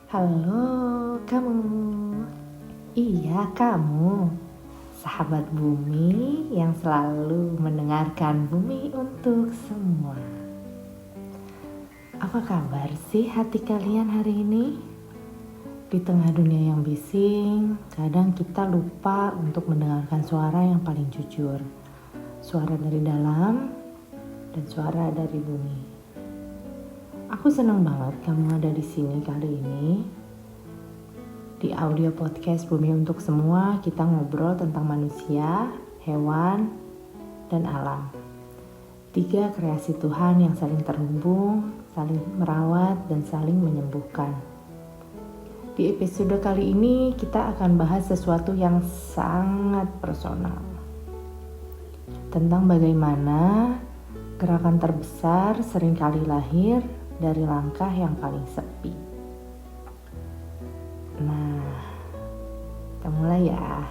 Halo kamu, iya kamu, sahabat bumi yang selalu mendengarkan bumi untuk semua. Apa kabar sih hati kalian hari ini? Di tengah dunia yang bising, kadang kita lupa untuk mendengarkan suara yang paling jujur. Suara dari dalam dan suara dari bumi. Aku senang banget kamu ada di sini kali ini. Di audio podcast Bumi Untuk Semua, kita ngobrol tentang manusia, hewan, dan alam. 3 kreasi Tuhan yang saling terhubung, saling merawat, dan saling menyembuhkan. Di episode kali ini, kita akan bahas sesuatu yang sangat personal. Tentang bagaimana gerakan terbesar seringkali lahir dari langkah yang paling sepi. Nah, kita mulai ya.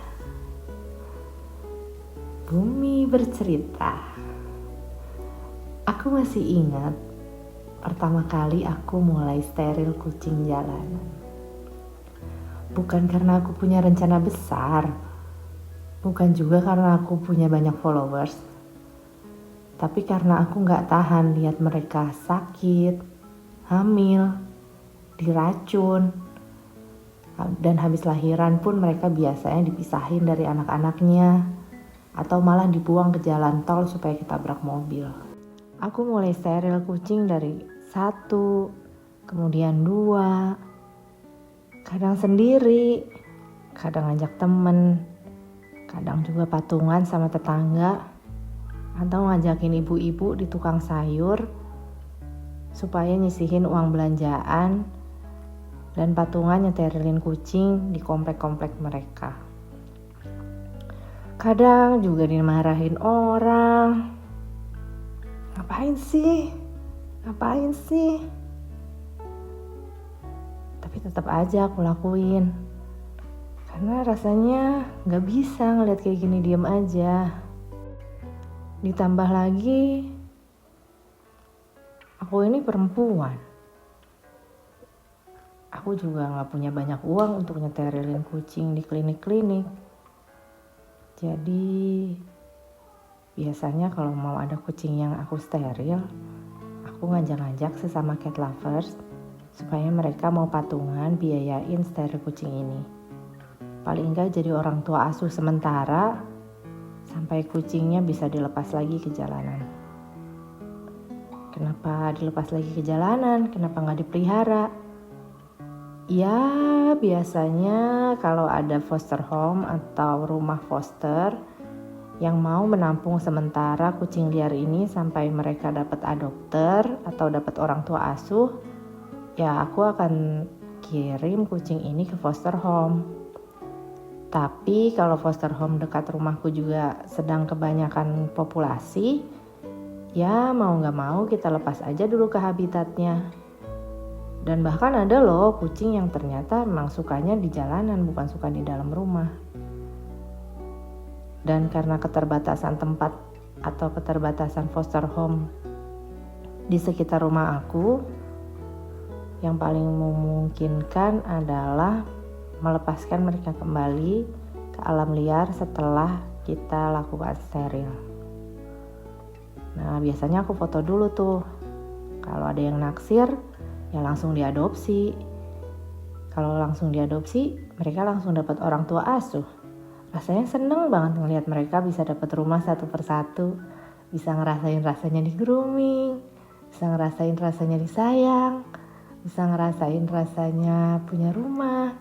Bumi bercerita. Aku masih ingat pertama kali aku mulai steril kucing jalanan. Bukan karena aku punya rencana besar, bukan juga karena aku punya banyak followers, tapi karena aku gak tahan lihat mereka sakit, hamil, diracun, dan habis lahiran pun mereka biasanya dipisahin dari anak-anaknya atau malah dibuang ke jalan tol supaya ketabrak mobil. Aku mulai steril kucing dari 1, kemudian 2, kadang sendiri, kadang ngajak temen, kadang juga patungan sama tetangga, atau ngajakin ibu-ibu di tukang sayur supaya nyisihin uang belanjaan dan patungan nyeterilin kucing di komplek-komplek mereka. Kadang juga dimarahin orang. Ngapain sih? Tapi tetap aja aku lakuin. Karena rasanya gak bisa ngeliat kayak gini diem aja. Ditambah lagi, aku ini perempuan. Aku juga gak punya banyak uang untuk nyeterilin kucing di klinik-klinik. Jadi biasanya kalau mau ada kucing yang aku steril, aku ngajak-ngajak sesama cat lovers supaya mereka mau patungan biayain steril kucing ini. Paling enggak jadi orang tua asuh sementara sampai kucingnya bisa dilepas lagi ke jalanan. Kenapa dilepas lagi ke jalanan? Kenapa gak dipelihara? Ya biasanya kalau ada foster home atau rumah foster yang mau menampung sementara kucing liar ini sampai mereka dapat adopter atau dapat orang tua asuh, ya aku akan kirim kucing ini ke foster home. Tapi kalau foster home dekat rumahku juga sedang kebanyakan populasi, ya mau gak mau kita lepas aja dulu ke habitatnya. Dan bahkan ada loh kucing yang ternyata memang sukanya di jalanan, bukan suka di dalam rumah. Dan karena keterbatasan tempat atau keterbatasan foster home di sekitar rumah aku, yang paling memungkinkan adalah melepaskan mereka kembali ke alam liar setelah kita lakukan steril. Nah, biasanya aku foto dulu tuh. Kalau ada yang naksir, ya langsung diadopsi. Kalau langsung diadopsi, mereka langsung dapat orang tua asuh. Rasanya seneng banget ngelihat mereka bisa dapat rumah satu persatu, bisa ngerasain rasanya di grooming, bisa ngerasain rasanya disayang, bisa ngerasain rasanya punya rumah,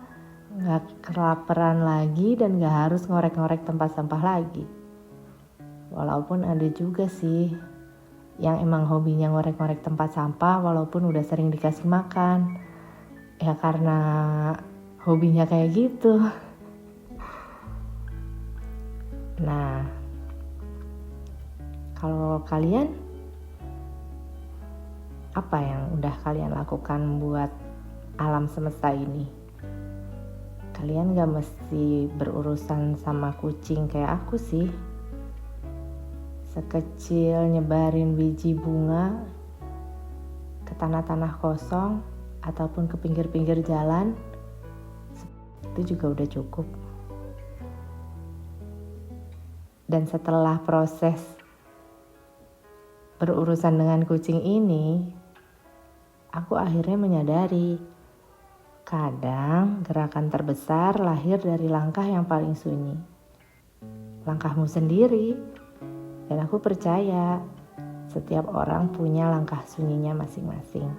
gak kelaparan lagi dan gak harus ngorek-ngorek tempat sampah lagi. Walaupun ada juga sih yang emang hobinya ngorek-ngorek tempat sampah walaupun udah sering dikasih makan. Ya karena hobinya kayak gitu. Nah, kalau kalian, apa yang udah kalian lakukan buat alam semesta ini? Kalian gak mesti berurusan sama kucing kayak aku sih. Sekecil nyebarin biji bunga ke tanah-tanah kosong ataupun ke pinggir-pinggir jalan, itu juga udah cukup. Dan setelah proses berurusan dengan kucing ini, aku akhirnya menyadari kadang gerakan terbesar lahir dari langkah yang paling sunyi. Langkahmu sendiri. Dan aku percaya setiap orang punya langkah sunyinya masing-masing.